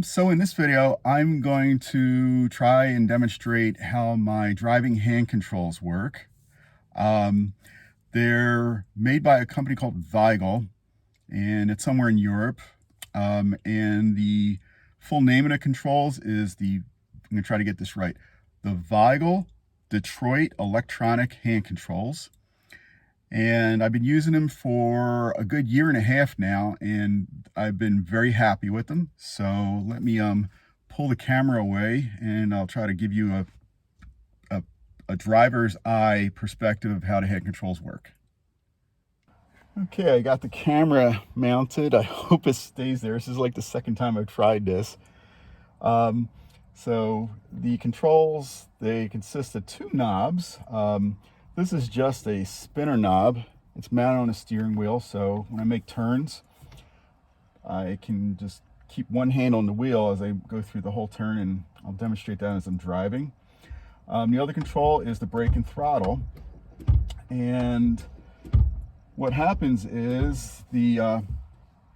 So in this video, I'm going to try and demonstrate how my driving hand controls work. Um, they're made by a company called Weigel, and it's somewhere in Europe. And the full name of the controls is I'm going to try to get this right, the Weigel Detroit Electronic Hand Controls. And I've been using them for a good year and a half now, and I've been very happy with them. So let me pull the camera away, and I'll try to give you a driver's eye perspective of how the hand controls work. Okay, I got the camera mounted. I hope it stays there. This is like the second time I've tried this. So the controls, they consist of two knobs. This is just a spinner knob. It's mounted on a steering wheel, so when I make turns, I can just keep one hand on the wheel as I go through the whole turn, and I'll demonstrate that as I'm driving. The other control is the brake and throttle. And what happens is the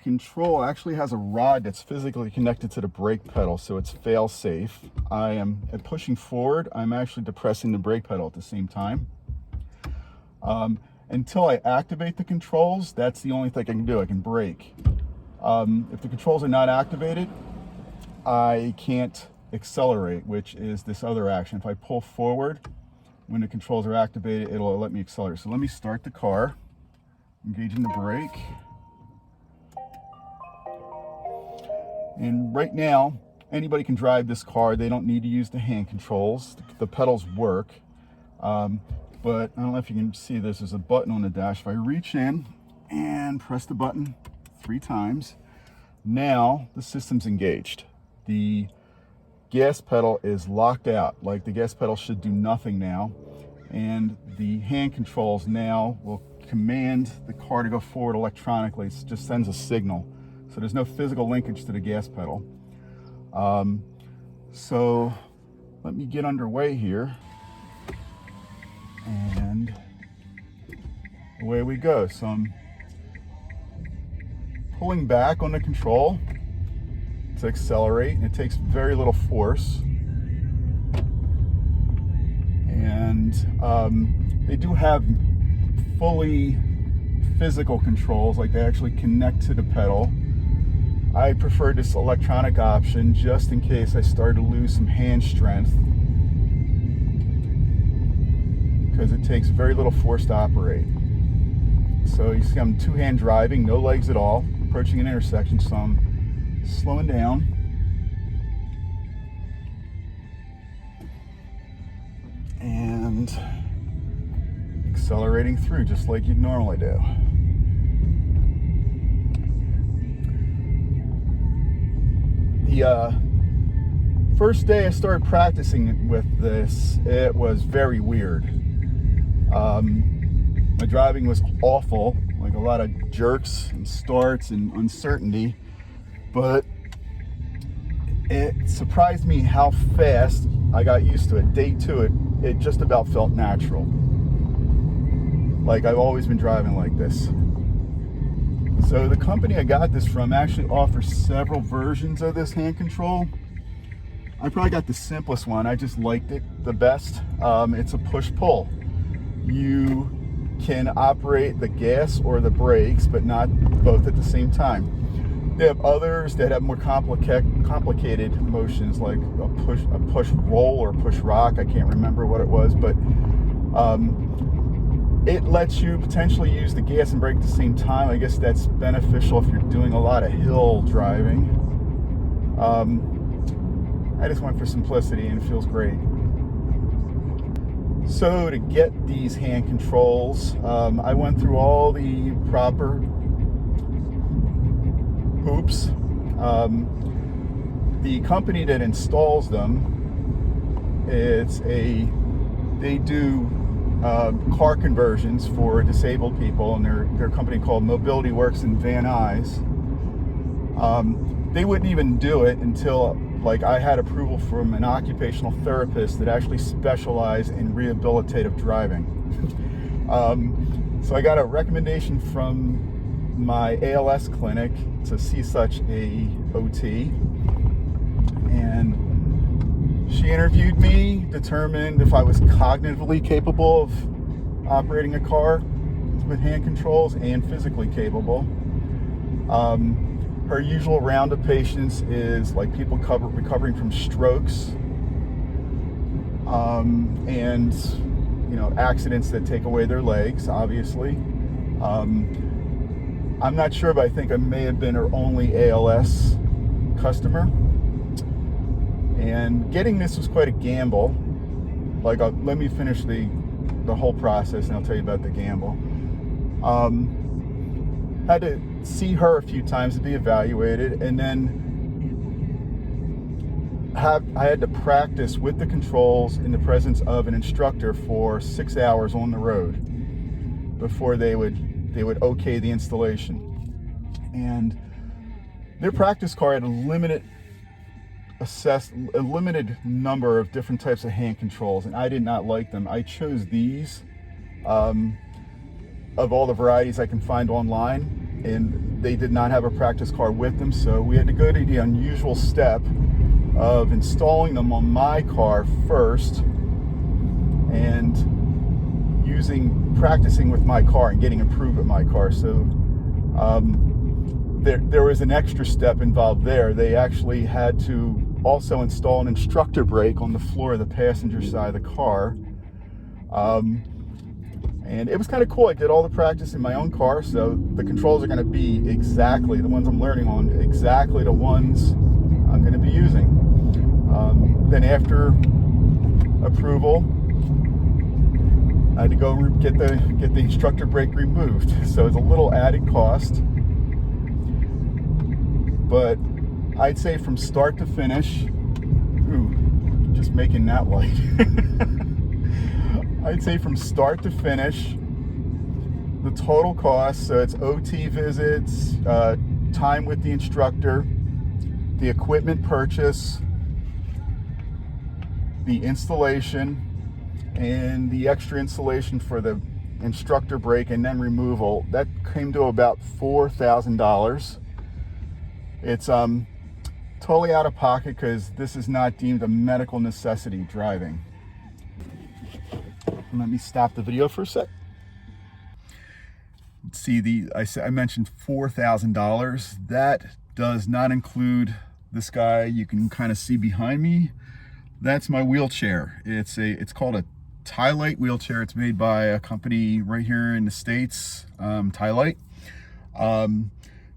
control actually has a rod that's physically connected to the brake pedal, so it's fail-safe. At pushing forward, I'm actually depressing the brake pedal at the same time. Until I activate the controls, that's the only thing I can do. I can brake. If the controls are not activated, I can't accelerate, which is this other action. If I pull forward, when the controls are activated, it'll let me accelerate. So let me start the car, engaging the brake. And right now, anybody can drive this car. They don't need to use the hand controls. The pedals work. But I don't know if you can see this. There's a button on the dash. If I reach in and press the button 3 times, now the system's engaged. The gas pedal is locked out. Like, the gas pedal should do nothing now. And the hand controls now will command the car to go forward electronically. It just sends a signal. So there's no physical linkage to the gas pedal. So let me get underway here. And away we go. So I'm pulling back on the control to accelerate, and it takes very little force. And they do have fully physical controls, like they actually connect to the pedal. I prefer this electronic option just in case I start to lose some hand strength, because it takes very little force to operate. So you see I'm two-hand driving, no legs at all, approaching an intersection, so I'm slowing down. And accelerating through just like you'd normally do. The first day I started practicing with this, it was very weird. My driving was awful, like a lot of jerks and starts and uncertainty, but it surprised me how fast I got used to it. Day 2, it just about felt natural. Like I've always been driving like this. So the company I got this from actually offers several versions of this hand control. I probably got the simplest one. I just liked it the best. It's a push-pull. You can operate the gas or the brakes, but not both at the same time. They have others that have more complicated motions, like a push roll or push rock. I can't remember what it was, but it lets you potentially use the gas and brake at the same time. I guess that's beneficial if you're doing a lot of hill driving. I just went for simplicity, and it feels great. So to get these hand controls, I went through all the proper hoops. The company that installs them, they do car conversions for disabled people, and they're a company called Mobility Works in Van Nuys. They wouldn't even do it until I had approval from an occupational therapist that actually specialized in rehabilitative driving. So I got a recommendation from my ALS clinic to see such a OT. She interviewed me, determined if I was cognitively capable of operating a car with hand controls and physically capable. Her usual round of patients is like people recovering from strokes, and accidents that take away their legs, obviously. I'm not sure, but I think I may have been her only ALS customer. And getting this was quite a gamble. Like, let me finish the whole process and I'll tell you about the gamble. Had to see her a few times to be evaluated, and then I had to practice with the controls in the presence of an instructor for 6 hours on the road before they would okay the installation. And their practice car had a limited number of different types of hand controls, and I did not like them. I chose these of all the varieties I can find online, and they did not have a practice car with them, so we had to go to the unusual step of installing them on my car first and practicing with my car and getting approved with my car. So there was an extra step involved there. They actually had to also install an instructor brake on the floor of the passenger side of the car. And it was kind of cool. I did all the practice in my own car, so the controls are going to be exactly the ones I'm learning on, exactly the ones I'm going to be using. Then after approval, I had to go get the instructor brake removed. So it's a little added cost, but I'd say from start to finish, just making that light. I'd say from start to finish, the total cost, so it's OT visits, time with the instructor, the equipment purchase, the installation, and the extra installation for the instructor brake and then removal, that came to about $4,000. It's totally out of pocket because this is not deemed a medical necessity driving. Let me stop the video for a sec. See, I mentioned $4,000. That does not include this guy you can kind of see behind me. That's my wheelchair. It's called a Tylite wheelchair. It's made by a company right here in the States, Tylite.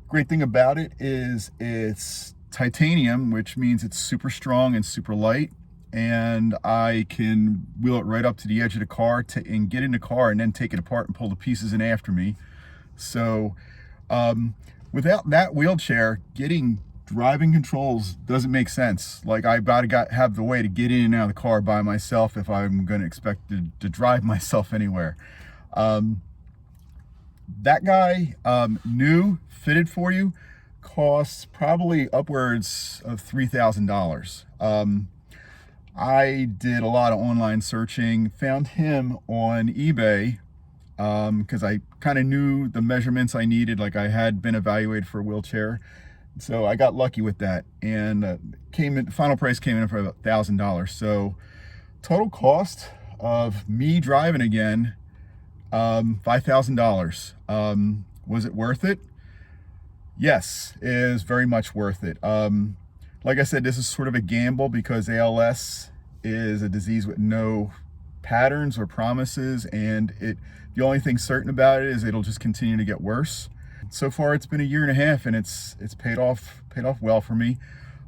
Great thing about it is it's titanium, which means it's super strong and super light. And I can wheel it right up to the edge of the car and get in the car and then take it apart and pull the pieces in after me. So without that wheelchair, getting driving controls doesn't make sense. Like, I've got to have the way to get in and out of the car by myself if I'm going to expect to drive myself anywhere. That guy, new, fitted for you, costs probably upwards of $3,000. I did a lot of online searching, found him on eBay because I kind of knew the measurements I needed. Like, I had been evaluated for a wheelchair, so I got lucky with that, and final price came in for about $1,000. So total cost of me driving again, $5,000. Was it worth it? Yes, it is very much worth it. Like I said, this is sort of a gamble because ALS is a disease with no patterns or promises, and the only thing certain about it is it'll just continue to get worse. So far, it's been a year and a half, and it's paid off well for me.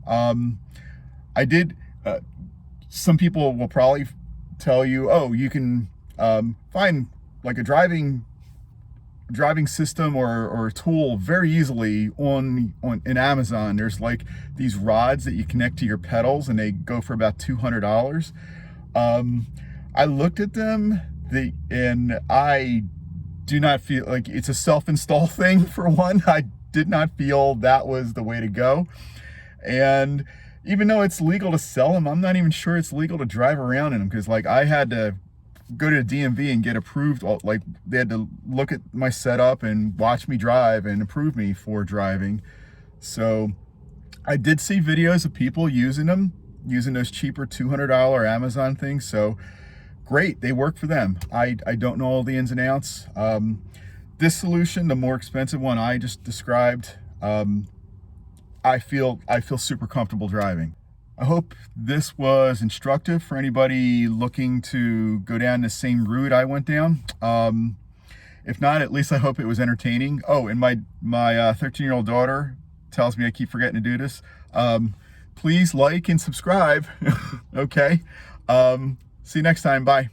I did. Some people will probably tell you, oh, you can find like a driving system or a tool very easily on in Amazon. There's like these rods that you connect to your pedals, and they go for about $200. I looked at them, and I do not feel like it's a self-install thing. For one, I did not feel that was the way to go. And even though it's legal to sell them, I'm not even sure it's legal to drive around in them, because like I had to go to the DMV and get approved. Like, they had to look at my setup and watch me drive and approve me for driving. So I did see videos of people using them, using those cheaper $200 Amazon things. So great, they work for them. I don't know all the ins and outs. This solution, the more expensive one I just described, I feel super comfortable driving. I hope this was instructive for anybody looking to go down the same route I went down. If not, at least I hope it was entertaining. Oh, and my 13-year-old daughter tells me I keep forgetting to do this. Please like and subscribe. Okay. See you next time. Bye.